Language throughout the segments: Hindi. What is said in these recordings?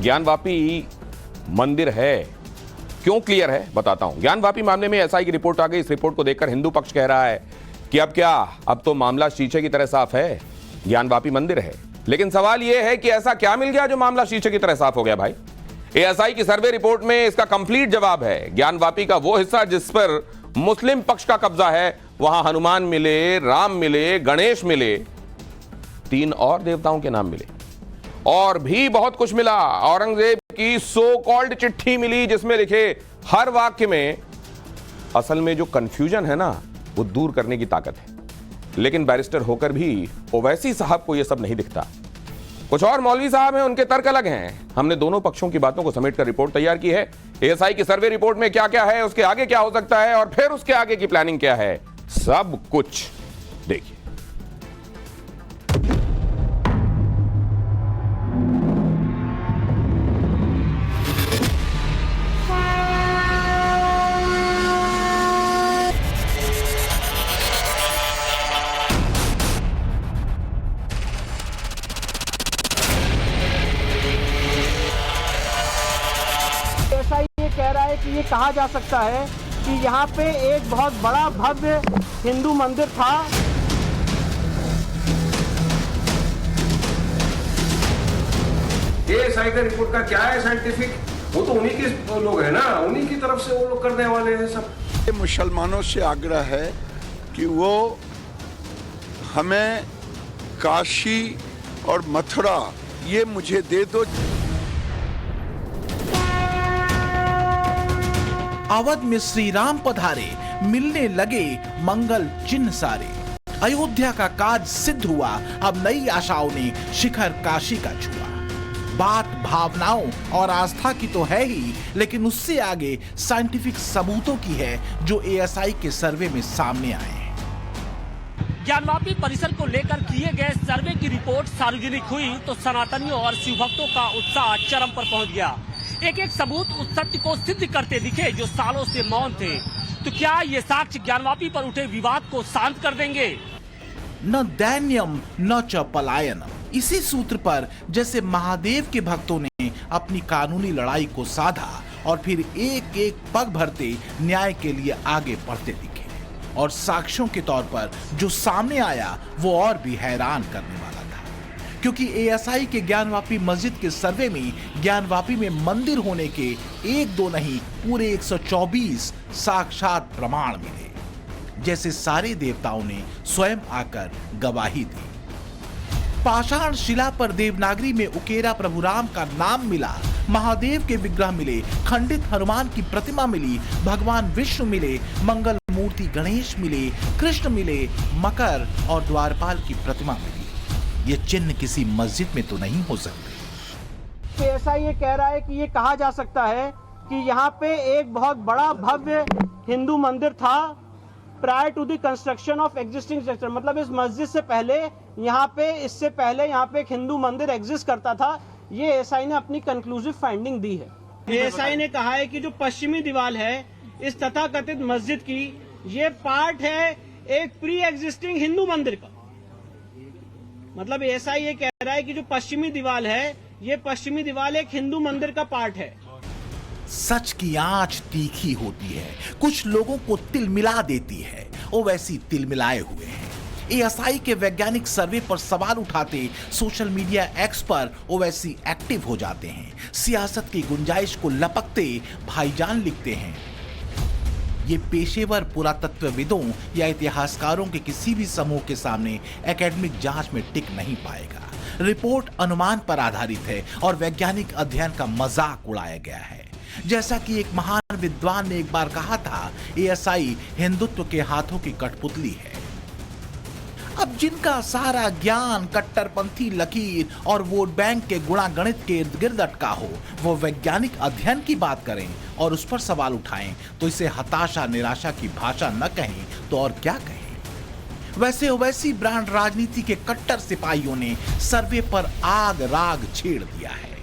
ज्ञानवापी मंदिर है, क्यों क्लियर है बताता हूं। ज्ञानवापी मामले में एसआई की रिपोर्ट आ गई। इस रिपोर्ट को देखकर हिंदू पक्ष कह रहा है कि अब क्या, अब तो मामला शीशे की तरह साफ है, ज्ञानवापी मंदिर है। लेकिन सवाल यह है कि ऐसा क्या मिल गया जो मामला शीशे की तरह साफ हो गया भाई। एएसआई की सर्वे रिपोर्ट में इसका कंप्लीट जवाब है। ज्ञानवापी का वो हिस्सा जिस पर मुस्लिम पक्ष का कब्जा है, वहां हनुमान मिले, राम मिले, गणेश मिले, 3 और देवताओं के नाम मिले, और भी बहुत कुछ मिला। औरंगजेब की सो कॉल्ड चिट्ठी मिली जिसमें लिखे हर वाक्य में असल में जो कंफ्यूजन है ना, वो दूर करने की ताकत है। लेकिन बैरिस्टर होकर भी ओवैसी साहब को यह सब नहीं दिखता। कुछ और मौलवी साहब हैं, उनके तर्क अलग हैं। हमने दोनों पक्षों की बातों को समेटकर रिपोर्ट तैयार की है। एएसआई की सर्वे रिपोर्ट में क्या क्या है, उसके आगे क्या हो सकता है, और फिर उसके आगे की प्लानिंग क्या है, सब कुछ देखिए। ऐसा ये कह रहा है कि ये कहा जा सकता है कि यहाँ पे एक बहुत बड़ा भव्य हिंदू मंदिर था। ये साइंटिफिक रिपोर्ट का क्या है साइंटिफिक, वो तो उन्हीं के लोग हैं ना, उन्हीं की तरफ से वो लोग करने वाले हैं सब। मुसलमानों से आग्रह है कि वो हमें काशी और मथुरा ये मुझे दे दो। अवध में श्री राम पधारे, मिलने लगे मंगल चिन्ह सारे। अयोध्या का काज सिद्ध हुआ, अब नई आशाओं ने शिखर काशी का छुआ। बात भावनाओं और आस्था की तो है ही, लेकिन उससे आगे साइंटिफिक सबूतों की है जो एएसआई के सर्वे में सामने आए हैं। ज्ञानवापी परिसर को लेकर किए गए सर्वे की रिपोर्ट सार्वजनिक हुई तो सनातनियों और शिव भक्तों का उत्साह चरम पर पहुंच गया। एक एक सबूत उस सत्य को सिद्ध करते दिखे जो सालों से मौन थे। तो क्या ये साक्ष्य ज्ञानवापी पर उठे विवाद को शांत कर देंगे? न दैन्यम न च पलायनम। इसी सूत्र पर जैसे महादेव के भक्तों ने अपनी कानूनी लड़ाई को साधा और फिर एक एक पग भरते न्याय के लिए आगे बढ़ते दिखे, और साक्ष्यों के तौर पर जो सामने आया वो और भी हैरान करने वाला था। क्योंकि एएसआई के ज्ञानवापी मस्जिद के सर्वे में ज्ञानवापी में मंदिर होने के 1-2 नहीं, पूरे 124 साक्षात प्रमाण मिले, जैसे सारे देवताओं ने स्वयं आकर गवाही दी। पाषाण शिला पर देवनागरी में उकेरा प्रभु राम का नाम मिला, महादेव के विग्रह मिले, खंडित हनुमान की प्रतिमा मिली, भगवान विष्णु मिले, मंगल मूर्ति गणेश मिले, कृष्ण मिले, मकर और द्वारपाल की प्रतिमा मिली। ये चिन्ह किसी मस्जिद में तो नहीं हो सकते। ऐसा ये कह रहा है कि ये कहा जा सकता है कि यहाँ पे एक बहुत बड़ा भव्य हिंदू मंदिर था prior to the construction of existing structure. मतलब इस मस्जिद से पहले यहाँ पे, इससे पहले यहाँ पे एक हिंदू मंदिर एग्जिस्ट करता था। ये एएसआई ने अपनी कंक्लूसिव फाइंडिंग दी है। एएसआई ने कहा है कि जो पश्चिमी दीवार है इस तथाकथित मस्जिद की, ये पार्ट है एक प्री एग्जिस्टिंग हिंदू मंदिर का। मतलब एएसआई ये कह रहा है कि जो पश्चिमी दीवार है, ये पश्चिमी दीवार एक हिंदू मंदिर का पार्ट है। सच की आंच तीखी होती है, कुछ लोगों को तिल मिला देती है, वो वैसी तिल मिलाए हुए हैं। एएसआई के वैज्ञानिक सर्वे पर सवाल उठाते सोशल मीडिया एक्स पर ओवैसी एक्टिव हो जाते हैं। सियासत की गुंजाइश को लपकते भाईजान लिखते हैं। ये पेशेवर पुरातत्वविदों या इतिहासकारों के किसी भी समूह के सामने एकेडमिक जांच में टिक नहीं पाएगा। रिपोर्ट अनुमान पर आधारित है और वैज्ञानिक अध्ययन का मजाक उड़ाया गया है। जैसा कि एक महान विद्वान ने एक बार कहा था, एएसआई हिंदुत्व के हाथों की कठपुतली है। अब जिनका सारा ज्ञान कट्टरपंथी लकीर और वोट बैंक के गुणागणित के इर्द गिर्द अटका हो, वो वैज्ञानिक अध्ययन की बात करें और उस पर सवाल उठाएं तो इसे हताशा निराशा की भाषा न कहें तो और क्या कहें। वैसे ओवैसी ब्रांड राजनीति के कट्टर सिपाहियों ने सर्वे पर आग राग छेड़ दिया है।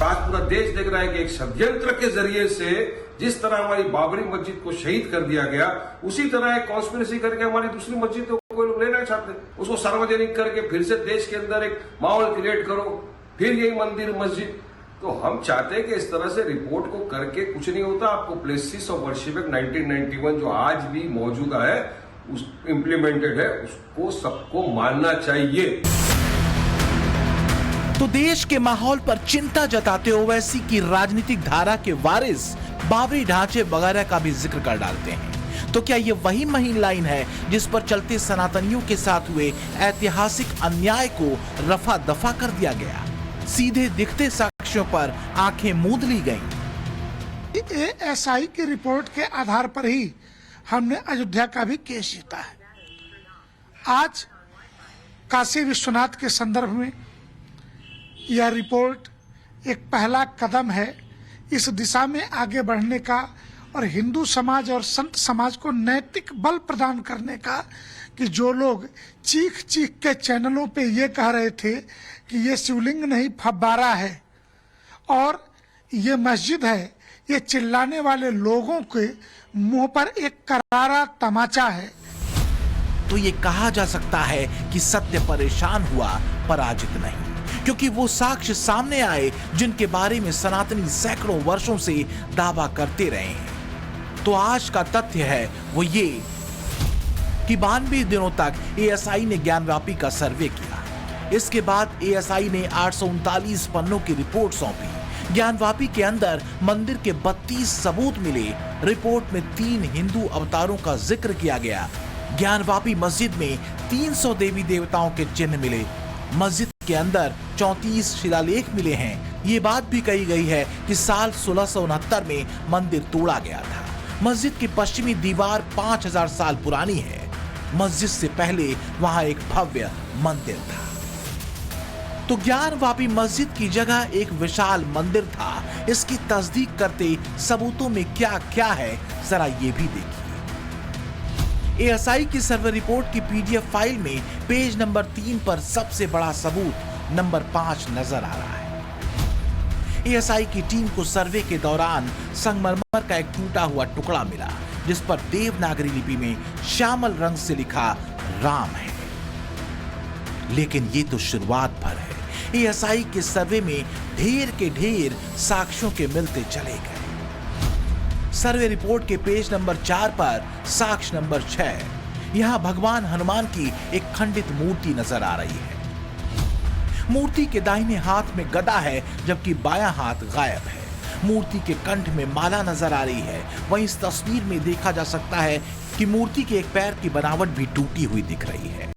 आज पूरा देश देख रहा है कि एक षड्यंत्र के जरिए से जिस तरह हमारी बाबरी मस्जिद को शहीद कर दिया गया, उसी तरह एक कॉन्स्पिरेसी करके हमारी दूसरी मस्जिद को कोई लोग लेना चाहते, उसको सार्वजनिक करके फिर से देश के अंदर एक माहौल क्रिएट करो। फिर यही मंदिर मस्जिद। तो हम चाहते हैं कि इस तरह से रिपोर्ट को करके कुछ नहीं होता। आपको प्लेसेस ऑफ वर्शिप एक्ट 1991 जो आज भी मौजूदा है, उस इम्प्लीमेंटेड है, उसको सबको मानना चाहिए। तो देश के माहौल पर चिंता जताते ओवैसी की राजनीतिक धारा के वारिस बाबरी ढांचे वगैरह का भी जिक्र कर डालते हैं। तो क्या ये वही महीन लाइन है जिस पर चलते सनातनियों के साथ हुए ऐतिहासिक अन्याय को रफा दफा कर दिया गया? सीधे दिखते साक्ष्यों पर आंखें मूंद ली गईं। एएसआई की रिपोर्ट के आधार पर ही हमने अयोध्या का भी केस जीता है। आज काशी विश्वनाथ के संदर्भ में यह रिपोर्ट एक पहला कदम है इस दिशा में आगे बढ़ने का और हिंदू समाज और संत समाज को नैतिक बल प्रदान करने का कि जो लोग चीख चीख के चैनलों पे ये कह रहे थे कि ये शिवलिंग नहीं फव्वारा है और ये मस्जिद है, ये चिल्लाने वाले लोगों के मुंह पर एक करारा तमाचा है। तो ये कहा जा सकता है कि सत्य परेशान हुआ, पराजित नहीं, क्योंकि वो साक्ष्य सामने आए जिनके बारे में सनातनी सैकड़ों वर्षों से दावा करते रहे हैं। तो आज का तथ्य है वो ये कि 92 दिनों तक एएसआई ने ज्ञानवापी का सर्वे किया। इसके बाद एएसआई ने 839 पन्नों की रिपोर्ट सौंपी। ज्ञानवापी के अंदर मंदिर के 32 सबूत मिले। रिपोर्ट में 3 हिंदू अवतारों का जिक्र किया गया। ज्ञानवापी मस्जिद में 300 देवी देवताओं के चिन्ह मिले। मस्जिद के अंदर 34 शिलालेख मिले हैं। ये बात भी कही गई है कि साल 1669 में मंदिर तोड़ा गया था। मस्जिद की पश्चिमी दीवार 5000 साल पुरानी है। मस्जिद से पहले वहां एक भव्य मंदिर था। तो ज्ञानवापी मस्जिद की जगह एक विशाल मंदिर था। इसकी तस्दीक करते सबूतों में क्या क्या है, जरा ये भी देखिए। एएसआई की सर्वे रिपोर्ट की पीडीएफ फाइल में पेज नंबर 3 पर सबसे बड़ा सबूत नंबर 5 नजर आ रहा है। एएसआई की टीम को सर्वे के दौरान संगमरमर का एक टूटा हुआ टुकड़ा मिला जिस पर देवनागरी लिपि में श्यामल रंग से लिखा राम है। लेकिन ये तो शुरुआत भर है। एएसआई के सर्वे में ढेर के ढेर साक्ष्यों के मिलते चले गए। सर्वे रिपोर्ट के पेज नंबर 4 पर साक्ष्य नंबर 6, यहां भगवान हनुमान की एक खंडित मूर्ति नजर आ रही है। मूर्ति के दाहिने हाथ में गदा है जबकि बायां हाथ गायब है। मूर्ति के कंठ में माला नजर आ रही है। वहीं इस तस्वीर में देखा जा सकता है कि मूर्ति के एक पैर की बनावट भी टूटी हुई दिख रही है।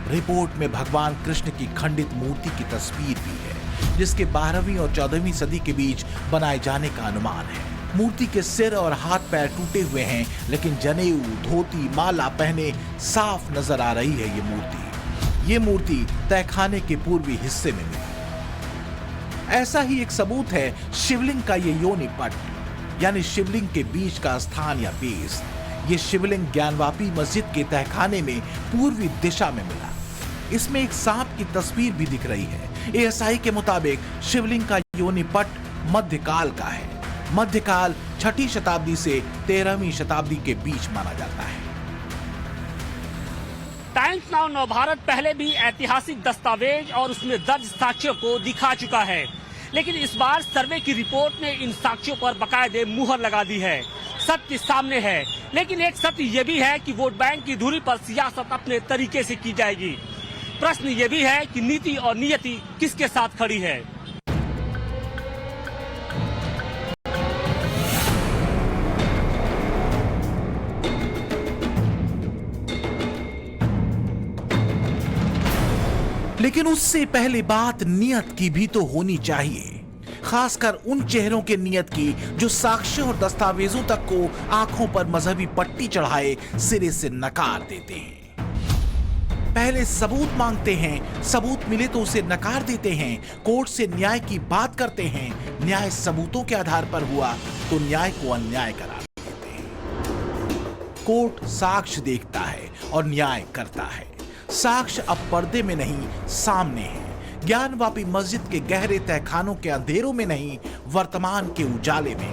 रिपोर्ट में भगवान कृष्ण की खंडित मूर्ति की तस्वीर भी है जिसके 12वीं और 14वीं सदी के बीच बनाए जाने का अनुमान है। मूर्ति के सिर और हाथ पैर टूटे हुए हैं लेकिन जनेऊ, धोती, माला पहने साफ नजर आ रही है ये मूर्ति तहखाने के पूर्वी हिस्से में मिली। ऐसा ही एक सबूत है शिवलिंग का ये योनि पट, यानी शिवलिंग के बीच का स्थान या बेस। ये शिवलिंग ज्ञानवापी मस्जिद के तहखाने में पूर्वी दिशा में मिला। इसमें एक सांप की तस्वीर भी दिख रही है। एएसआई के मुताबिक शिवलिंग का योनि पट मध्यकाल का है। मध्यकाल 6ठी शताब्दी से 13वीं शताब्दी के बीच माना जाता है। टाइम्स नाउ नवभारत पहले भी ऐतिहासिक दस्तावेज और उसमें दर्ज साक्ष्यों को दिखा चुका है, लेकिन इस बार सर्वे की रिपोर्ट ने इन साक्ष्यों पर बाकायदे मुहर लगा दी है। सत्य सामने है, लेकिन एक सत्य ये भी है कि वोट बैंक की धुरी पर सियासत अपने तरीके से की जाएगी। प्रश्न ये भी है कि नीति और नियति किसके साथ खड़ी है। लेकिन उससे पहले बात नियत की भी तो होनी चाहिए, खासकर उन चेहरों के नियत की जो साक्ष्यों और दस्तावेजों तक को आंखों पर मजहबी पट्टी चढ़ाए सिरे से नकार देते हैं। पहले सबूत मांगते हैं, सबूत मिले तो उसे नकार देते हैं, कोर्ट से न्याय की बात करते हैं, न्याय सबूतों के आधार पर हुआ तो न्याय को अन्याय करार देते हैं। कोर्ट साक्ष्य देखता है और न्याय करता है। साक्ष्य अब पर्दे में नहीं, सामने है। ज्ञानवापी मस्जिद के गहरे तहखानों के अंधेरों में नहीं, वर्तमान के उजाले में।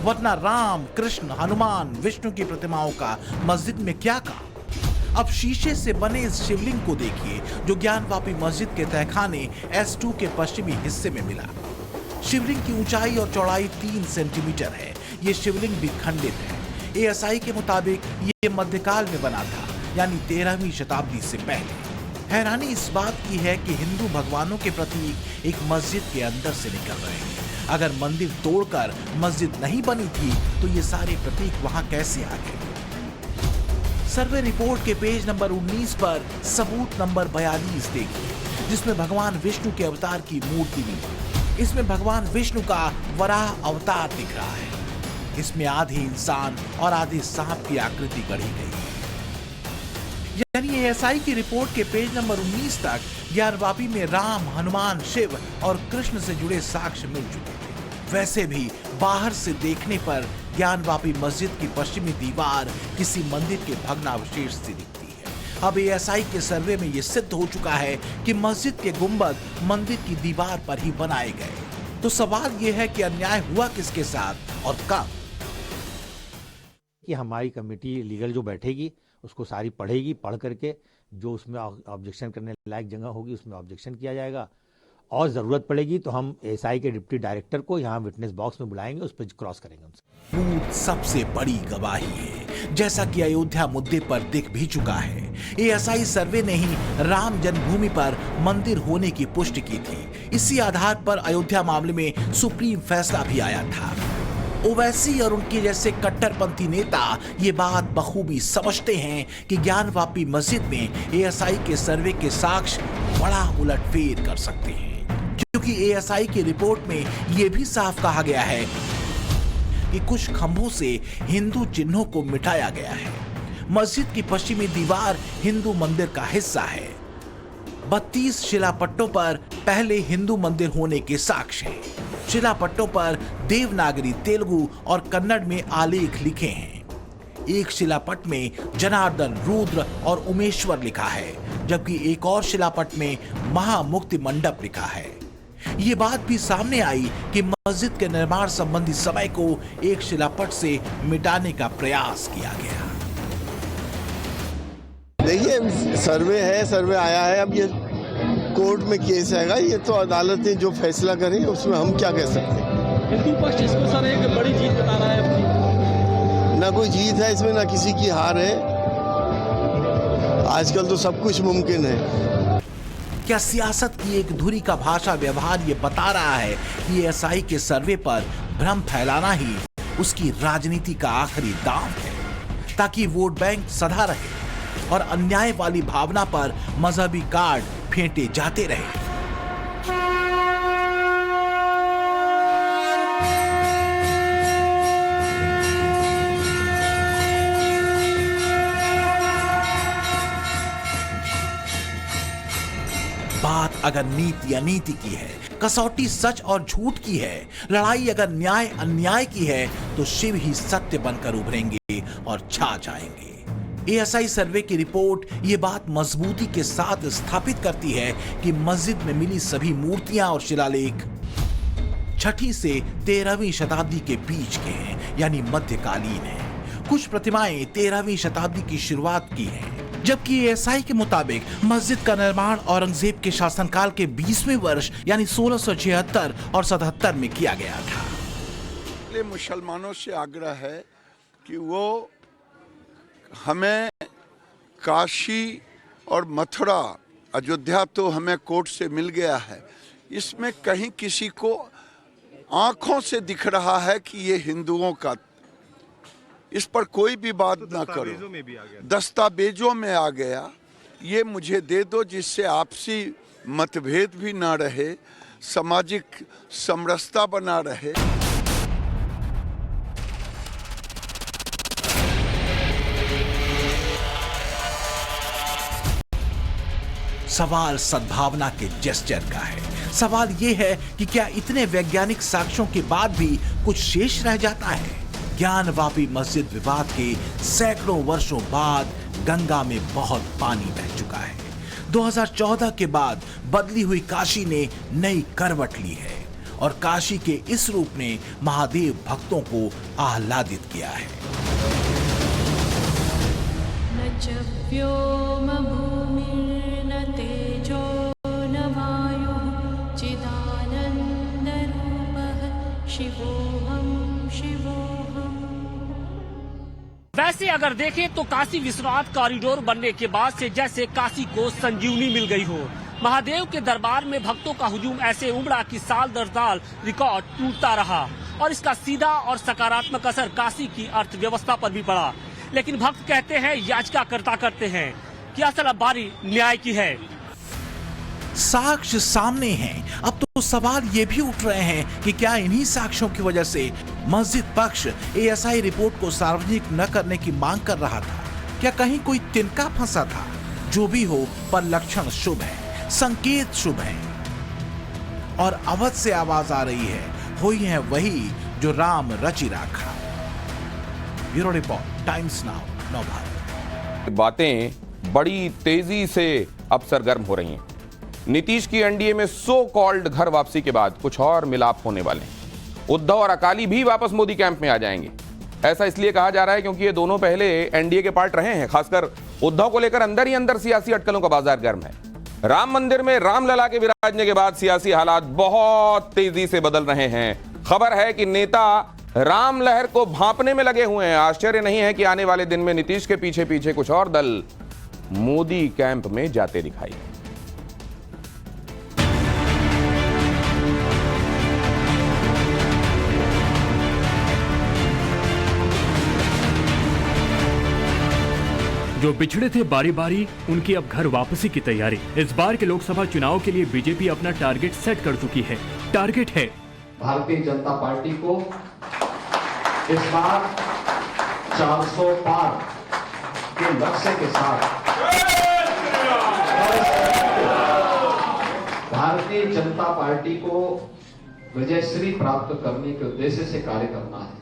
वरना राम, कृष्ण, हनुमान, विष्णु की प्रतिमाओं का मस्जिद में क्या काम? अब शीशे से बने इस शिवलिंग को देखिए जो ज्ञानवापी मस्जिद के तहखाने S2 के पश्चिमी हिस्से में मिला। शिवलिंग की ऊंचाई और चौड़ाई 3 सेंटीमीटर है। ये शिवलिंग भी खंडित है। ASI के मुताबिक ये मध्यकाल में बना था, यानी 13वीं शताब्दी से पहले। हैरानी इस बात की है कि हिंदू भगवानों के प्रतीक एक मस्जिद के अंदर से निकल रहे हैं। अगर मंदिर तोड़कर मस्जिद नहीं बनी थी तो ये सारे प्रतीक वहां कैसे आ गए? सर्वे रिपोर्ट के पेज नंबर 19 पर सबूत नंबर 42 देखिए, जिसमें भगवान विष्णु के अवतार की मूर्ति मिली। इसमें भगवान विष्णु का वराह अवतार दिख रहा है। इसमें आधे इंसान और आधे सांप की आकृति गढ़ी गई है। यानी ASI की रिपोर्ट के पेज नंबर 19 तक ज्ञानवापी में राम, हनुमान, शिव और कृष्ण से जुड़े साक्ष्य मिल चुके थे। वैसे भी बाहर से देखने पर ज्ञानवापी मस्जिद की पश्चिमी दीवार किसी मंदिर के भग्नावशेष से दिखती है। अब ASI के सर्वे में यह सिद्ध हो चुका है कि मस्जिद के गुंबद मंदिर की दीवार पर ही बनाए गए। तो सवाल यह है कि अन्याय हुआ किसके साथ और कब? कि हमारी कमेटी लीगल जो बैठेगी उसको सारी पढ़ेगी, पढ़ करके जो उसमें ऑब्जेक्शन करने लायक जगह होगी उसमें ऑब्जेक्शन किया जाएगा, और ज़रूरत पड़ेगी तो हम ASI के डिप्टी डायरेक्टर को यहाँ विटनेस बॉक्स में बुलाएंगे, उस पर क्रॉस करेंगे उनसे। भूत सबसे बड़ी गवाही है, जैसा कि अयोध्या मुद्दे पर दिख भी चुका है। ASI सर्वे ने ही राम जन्मभूमि पर मंदिर होने की पुष्टि की थी। इसी आधार पर अयोध्या मामले में सुप्रीम फैसला भी आया था। ओवैसी और उनके जैसे कट्टरपंथी नेता ये बात बखूबी समझते हैं कि ज्ञानवापी मस्जिद में ASI के सर्वे के साक्ष्य बड़ा उलटफेर कर सकते हैं, क्योंकि ASI की रिपोर्ट में यह भी साफ कहा गया है कि कुछ खंभों से हिंदू चिन्हों को मिटाया गया है। मस्जिद की पश्चिमी दीवार हिंदू मंदिर का हिस्सा है। 32 शिलापट्टों पर पहले हिंदू मंदिर होने के साक्ष्य हैं। शिलापट्टों पर देवनागरी, तेलुगु और कन्नड़ में आलेख लिखे हैं। एक शिलापट में जनार्दन, रुद्र और उमेश्वर लिखा है, जबकि एक और शिलापट में महामुक्ति मंडप लिखा है। ये बात भी सामने आई कि मस्जिद के निर्माण संबंधी समय को एक शिलापट से मिटाने का प्रयास किया गया। देखिए, सर्वे है, सर्वे आया है, अब ये कोर्ट में केस आएगा, ये तो अदालत ने जो फैसला करे उसमें हम क्या कह सकते हैं। हिंदू पक्ष इसको सर एक बड़ी जीत बता रहा है अपनी। ना कोई जीत है इसमें, ना किसी की हार है। आजकल तो सब कुछ मुमकिन है। क्या सियासत की एक धुरी का भाषा व्यवहार ये बता रहा है कि ASI के सर्वे पर भ्रम फैलाना ही उसकी राजनीति का आखिरी दांव है, ताकि वोट बैंक सधा रहे और अन्याय वाली भावना पर मजहबी कार्ड फेंटे जाते रहे। बात अगर नीति अनीति की है, कसौटी सच और झूठ की है, लड़ाई अगर न्याय अन्याय की है, तो शिव ही सत्य बनकर उभरेंगे और छा जाएंगे। ASI सर्वे की रिपोर्ट ये बात मजबूती के साथ स्थापित करती है कि मस्जिद में मिली सभी मूर्तियां और शिलालेख 6वीं से 13वीं शताब्दी के बीच के हैं, यानी मध्यकालीन हैं। कुछ प्रतिमाएं 13वीं शताब्दी की शुरुआत की हैं, जबकि ASI के मुताबिक मस्जिद का निर्माण औरंगजेब के शासनकाल के 20वें वर्ष यानी 1676 और 77 में किया गया था। मुसलमानों से आग्रह है कि वो हमें काशी और मथुरा, अयोध्या तो हमें कोर्ट से मिल गया है, इसमें कहीं किसी को आंखों से दिख रहा है कि ये हिंदुओं का, इस पर कोई भी बात ना करो। दस्तावेजों में आ गया, ये मुझे दे दो, जिससे आपसी मतभेद भी ना रहे, सामाजिक समरसता बना रहे। सवाल सद्भावना के जेस्चर का है। सवाल यह है कि क्या इतने वैज्ञानिक साक्ष्यों के बाद भी कुछ शेष रह जाता है? ज्ञानवापी मस्जिद विवाद के सैकड़ों वर्षों बाद गंगा में बहुत पानी बह चुका है। 2014 के बाद बदली हुई काशी ने नई करवट ली है और काशी के इस रूप ने महादेव भक्तों को आह्लादित किया है। च व्योमभूमिर्न तेजो न वायुः चिदानन्दरूपः शिवोऽहं शिवोऽहम्। वैसे अगर देखें तो काशी विश्वनाथ कॉरिडोर बनने के बाद से जैसे काशी को संजीवनी मिल गई हो। महादेव के दरबार में भक्तों का हुजूम ऐसे उमड़ा कि साल दर साल रिकॉर्ड टूटता रहा और इसका सीधा और सकारात्मक असर काशी की अर्थव्यवस्था पर भी पड़ा। लेकिन भक्त कहते हैं, याचिकाकर्ता करते हैं कि असल अब बारी न्याय की है। साक्ष्य सामने हैं, अब तो सवाल ये भी उठ रहे हैं कि क्या इन्हीं साक्ष्यों की वजह से मस्जिद पक्ष एएसआई रिपोर्ट को सार्वजनिक न करने की मांग कर रहा था? क्या कहीं कोई तिनका फंसा था? जो भी हो, पर लक्षण शुभ है, संकेत शुभ है और अवध से आवाज आ रही है, हुई है वही जो राम रचि राखा। Bureau report, times now, Navbharat. बातें बड़ी तेजी से अब सरगर्म हो रही हैं। नीतीश की एनडीए में सो कॉल्ड घर वापसी के बाद कुछ और मिलाप होने वाले हैं। उद्धव और अकाली भी वापस मोदी कैंप में आ जाएंगे। ऐसा इसलिए कहा जा रहा है क्योंकि ये दोनों पहले एनडीए के पार्ट रहे हैं। खासकर उद्धव को लेकर अंदर ही अंदर सियासी अटकलों का बाजार गर्म है। राम मंदिर में रामलला के विराजने के बाद सियासी हालात बहुत तेजी से बदल रहे हैं। खबर है कि नेता राम लहर को भांपने में लगे हुए हैं। आश्चर्य नहीं है कि आने वाले दिन में नीतीश के पीछे पीछे कुछ और दल मोदी कैंप में जाते दिखाई। जो पिछड़े थे बारी बारी, उनकी अब घर वापसी की तैयारी। इस बार के लोकसभा चुनाव के लिए बीजेपी अपना टारगेट सेट कर चुकी है। टारगेट है भारतीय जनता पार्टी को इस बार 400 पार के लक्ष्य के साथ भारतीय जनता पार्टी को विजयश्री प्राप्त करने के उद्देश्य से कार्य करना है।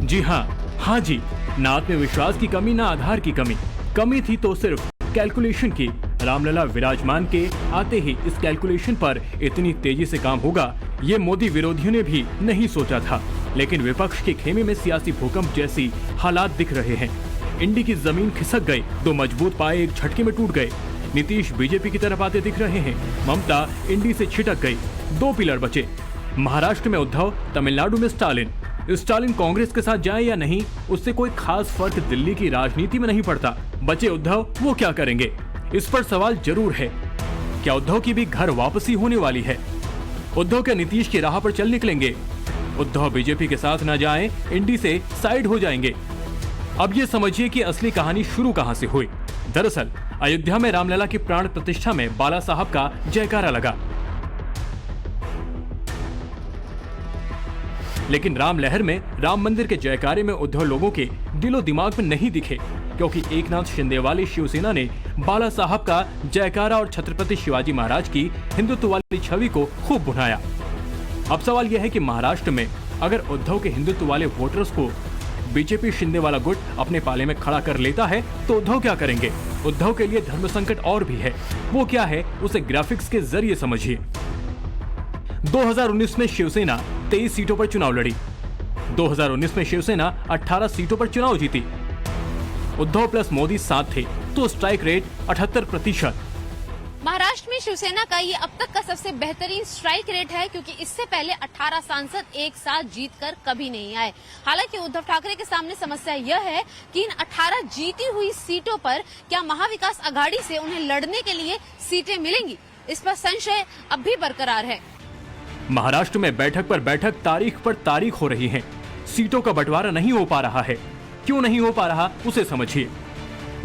जी हाँ जी, ना आत्मविश्वास की कमी, ना आधार की कमी थी तो सिर्फ कैलकुलेशन की। रामलला विराजमान के आते ही इस कैलकुलेशन पर इतनी तेजी से काम होगा, ये मोदी विरोधियों ने भी नहीं सोचा था। लेकिन विपक्ष के खेमे में सियासी भूकंप जैसी हालात दिख रहे हैं। इंडी की जमीन खिसक गई, दो मजबूत पाए एक झटके में टूट गए। नीतीश बीजेपी की तरफ आते दिख रहे हैं, ममता इंडी से छिटक गई, दो पिलर बचे। महाराष्ट्र में उद्धव, तमिलनाडु में स्टालिन कांग्रेस के साथ जाए या नहीं, उससे कोई खास फर्क दिल्ली की राजनीति में नहीं पड़ता। बचे उद्धव, वो क्या करेंगे? इस पर सवाल जरूर है, क्या उद्धव की भी घर वापसी होने वाली है? उद्धव क्या नीतीश की राह पर चल निकलेंगे? उद्धव बीजेपी के साथ न जाएं, इंडी से साइड हो जाएंगे। अब ये समझिए कि असली कहानी शुरू कहां से हुई। दरअसल अयोध्या में रामलला की प्राण प्रतिष्ठा में बाला साहब का जयकारा लगा, लेकिन राम लहर में, राम मंदिर के जयकारे में उद्धव लोगों के दिलो दिमाग में नहीं दिखे, क्योंकि एकनाथ शिंदे वाली शिवसेना ने बाला साहब का जयकारा और छत्रपति शिवाजी महाराज की हिंदुत्व वाली छवि को खूब भुनाया। अब सवाल यह है कि महाराष्ट्र में अगर उद्धव के हिंदुत्व वाले वोटर्स को बीजेपी शिंदे वाला गुट अपने पाले में खड़ा कर लेता है तो उद्धव क्या करेंगे? उद्धव के लिए धर्म संकट और भी है। वो क्या है, उसे ग्राफिक्स के जरिए समझिए। 2019 में शिवसेना 23 सीटों पर चुनाव लड़ी। 2019 में शिवसेना 18 सीटों पर चुनाव जीती। उद्धव प्लस मोदी साथ थे तो स्ट्राइक रेट 78%। महाराष्ट्र में शिवसेना का ये अब तक का सबसे बेहतरीन स्ट्राइक रेट है, क्योंकि इससे पहले 18 सांसद एक साथ जीतकर कभी नहीं आए। हालांकि उद्धव ठाकरे के सामने समस्या यह है कि इन 18 जीती हुई सीटों पर क्या महाविकास आघाड़ी से उन्हें लड़ने के लिए सीटें मिलेंगी, इस पर संशय अब भी बरकरार है। महाराष्ट्र में बैठक पर बैठक, तारीख पर तारीख हो रही है। सीटों का बंटवारा नहीं हो पा रहा है। क्यों नहीं हो पा रहा, उसे समझिए।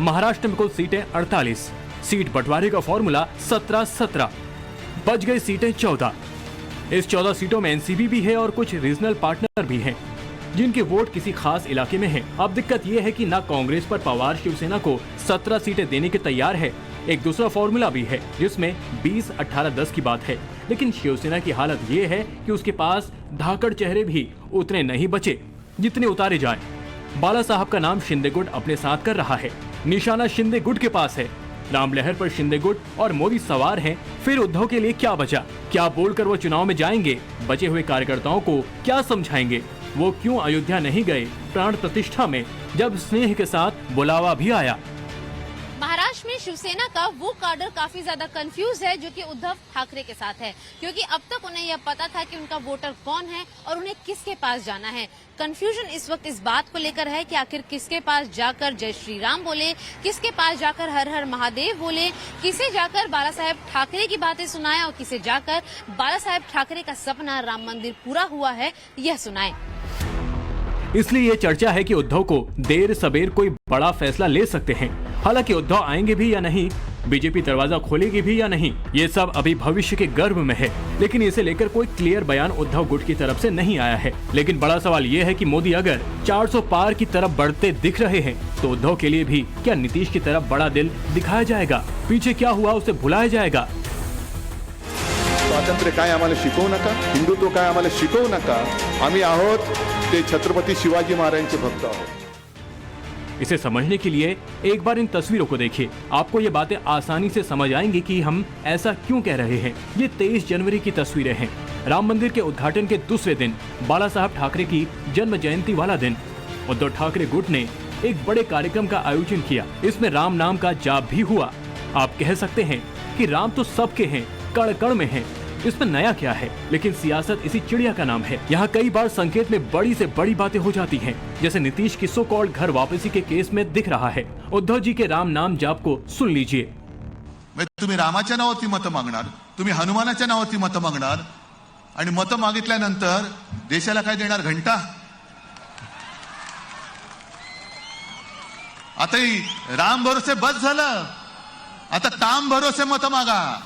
महाराष्ट्र में कुल सीटें 48, सीट बंटवारे का फॉर्मूला 17-17, बच गई सीटें 14। इस 14 सीटों में एनसीपी भी है और कुछ रीजनल पार्टनर भी हैं, जिनके वोट किसी खास इलाके में हैं। अब दिक्कत यह है कि ना कांग्रेस पर पवार शिवसेना को 17 सीटें देने के तैयार है। एक दूसरा फॉर्मूला भी है जिसमें 20-18-10 की बात है, लेकिन शिवसेना की हालत ये है कि उसके पास धाकड़ चेहरे भी उतने नहीं बचे जितने उतारे जाएं। बाला साहब का नाम शिंदे गुट अपने साथ कर रहा है, निशाना शिंदे गुट के पास है। राम लहर पर शिंदे गुट और मोदी सवार हैं, फिर उद्धव के लिए क्या बचा? क्या बोलकर वो चुनाव में जाएंगे? बचे हुए कार्यकर्ताओं को क्या समझाएंगे? वो क्यों अयोध्या नहीं गए प्राण प्रतिष्ठा में, जब स्नेह के साथ बुलावा भी आया? महाराष्ट्र में शिवसेना का वो काडर काफी ज्यादा कंफ्यूज है जो कि उद्धव ठाकरे के साथ है, क्योंकि अब तक उन्हें यह पता था कि उनका वोटर कौन है और उन्हें किसके पास जाना है। कंफ्यूजन इस वक्त इस बात को लेकर है कि आखिर किसके पास जाकर जय श्री राम बोले, किसके पास जाकर हर हर महादेव बोले, किसे जाकर बाला साहेब ठाकरे की बातें सुनाए और किसे जाकर बाला साहेब ठाकरे का सपना राम मंदिर पूरा हुआ है यह सुनाए। इसलिए ये चर्चा है कि उद्धव को देर सबेर कोई बड़ा फैसला ले सकते हैं। हालांकि उद्धव आएंगे भी या नहीं, बीजेपी दरवाजा खोलेगी भी या नहीं, ये सब अभी भविष्य के गर्भ में है। लेकिन इसे लेकर कोई क्लियर बयान उद्धव गुट की तरफ से नहीं आया है। लेकिन बड़ा सवाल ये है कि मोदी अगर 400 पार की तरफ बढ़ते दिख रहे हैं तो उद्धव के लिए भी क्या नीतीश की तरफ बड़ा दिल दिखाया जाएगा? पीछे क्या हुआ उसे भुलाया जाएगा? स्वातंत्र्य काय आम्हाला शिकवू नका, हिंदुत्व काय आम्हाला शिकवू नका, आम्ही आहोत ते छत्रपती शिवाजी महाराजांचे भक्त आहोत। इसे समझने के लिए एक बार इन तस्वीरों को देखिए। आपको ये बातें आसानी से समझ आएंगी कि हम ऐसा क्यों कह रहे हैं। ये 23 जनवरी की तस्वीरें हैं। राम मंदिर के उद्घाटन के दूसरे दिन, बाला साहब ठाकरे की जन्म जयंती वाला दिन। उद्धव ठाकरे गुट ने एक बड़े कार्यक्रम का आयोजन किया। इसमें राम नाम का जाप भी हुआ। आप कह सकते हैं कि राम तो सबके हैं, कण कण में है, इसमें नया क्या है? लेकिन सियासत इसी चिड़िया का नाम है। यहाँ कई बार संकेत में बड़ी से बड़ी बातें हो जाती हैं, जैसे नीतीश की सो कॉल्ड घर वापसी के केस में दिख रहा है। उद्धव जी के राम नाम जाप को सुन लीजिए। तुम्ही रामाच्या नावाची मतं मागणार, तुम्ही हनुमानाच्या नावाची मतं मागणार आणि मतं मागितल्यानंतर देशाला काय देणार? घंटा? आता राम भरोसे बस झालं, आता ताम भरोसे मतं मागा।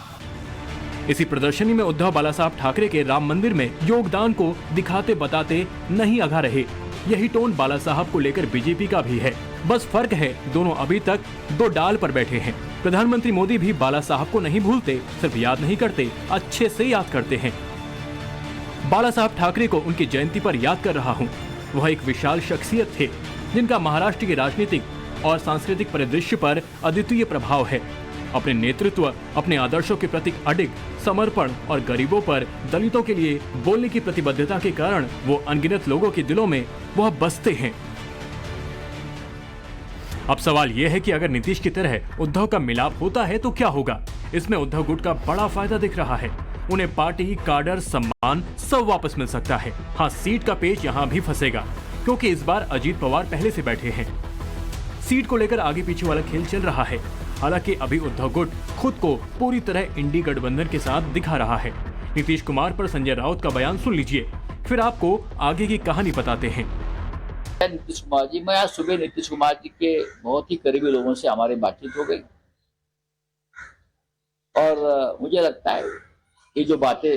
इसी प्रदर्शनी में उद्धव बाला साहब ठाकरे के राम मंदिर में योगदान को दिखाते बताते नहीं आगा रहे। यही टोन बाला साहब को लेकर बीजेपी का भी है। बस फर्क है दोनों अभी तक दो डाल पर बैठे हैं। प्रधानमंत्री मोदी भी बाला साहब को नहीं भूलते, सिर्फ याद नहीं करते, अच्छे से याद करते हैं। बाला साहब ठाकरे को उनकी जयंती पर याद कर रहा हूँ। वह एक विशाल शख्सियत थे जिनका महाराष्ट्र के राजनीतिक और सांस्कृतिक परिदृश्य पर अद्वितीय प्रभाव है। अपने नेतृत्व, अपने आदर्शों के प्रति अडिग, समर्पण और गरीबों पर, दलितों के लिए बोलने की प्रतिबद्धता के कारण वो अनगिनत लोगों के दिलों में वह बसते हैं। अब सवाल यह है कि अगर नीतीश की तरह उद्धव का मिलाप होता है तो क्या होगा? इसमें उद्धव गुट का बड़ा फायदा दिख रहा है। उन्हें पार्टी, काडर, सम्मान सब वापस मिल सकता है। हाँ, सीट का पेच यहाँ भी फंसेगा, क्योंकि इस बार अजीत पवार पहले से बैठे हैं। सीट को लेकर आगे पीछे वाला खेल चल रहा है। हालांकि अभी उद्धव गुट खुद को पूरी तरह इंडी गठबंधन के साथ दिखा रहा है। नीतीश कुमार पर संजय राउत का बयान सुन लीजिए, फिर आपको आगे की कहानी बताते हैं। नीतीश कुमार जी, मैं आज सुबह नीतीश कुमार जी के बहुत ही करीबी लोगों से हमारी बातचीत हो गई और मुझे लगता है ये जो बातें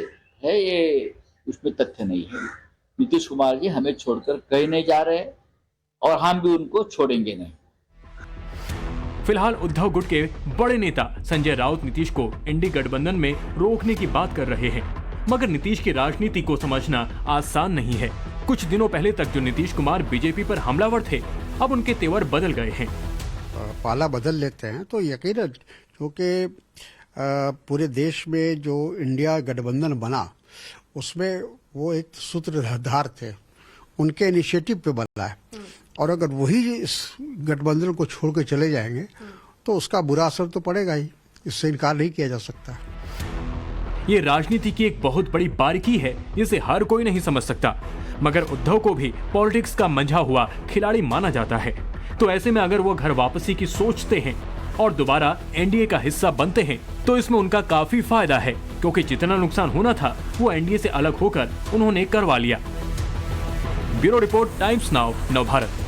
है ये उसमें तथ्य नहीं है। नीतीश कुमार जी हमें छोड़कर कहीं नहीं जा रहे और हम भी उनको छोड़ेंगे नहीं। फिलहाल उद्धव गुट के बड़े नेता संजय राउत नीतीश को इंडी गठबंधन में रोकने की बात कर रहे हैं, मगर नीतीश की राजनीति को समझना आसान नहीं है। कुछ दिनों पहले तक जो नीतीश कुमार बीजेपी पर हमलावर थे, अब उनके तेवर बदल गए हैं। पाला बदल लेते हैं तो यकीनन, क्योंकि पूरे देश में जो इंडिया गठबंधन बना उसमें वो एक सूत्रधार थे, उनके इनिशिएटिव पे बना है। और अगर वही इस गठबंधन को छोड़ के चले जाएंगे तो उसका बुरा असर तो पड़ेगा ही, इससे इनकार नहीं किया जा सकता। ये राजनीति की एक बहुत बड़ी बारीकी है जिसे हर कोई नहीं समझ सकता, मगर उद्धव को भी पॉलिटिक्स का मंझा हुआ खिलाड़ी माना जाता है। तो ऐसे में अगर वो घर वापसी की सोचते हैं और दोबारा एनडीए का हिस्सा बनते हैं तो इसमें उनका काफी फायदा है, क्योंकि जितना नुकसान होना था वो एनडीए से अलग होकर उन्होंने करवा लिया। Bureau report, times now, Navbharat.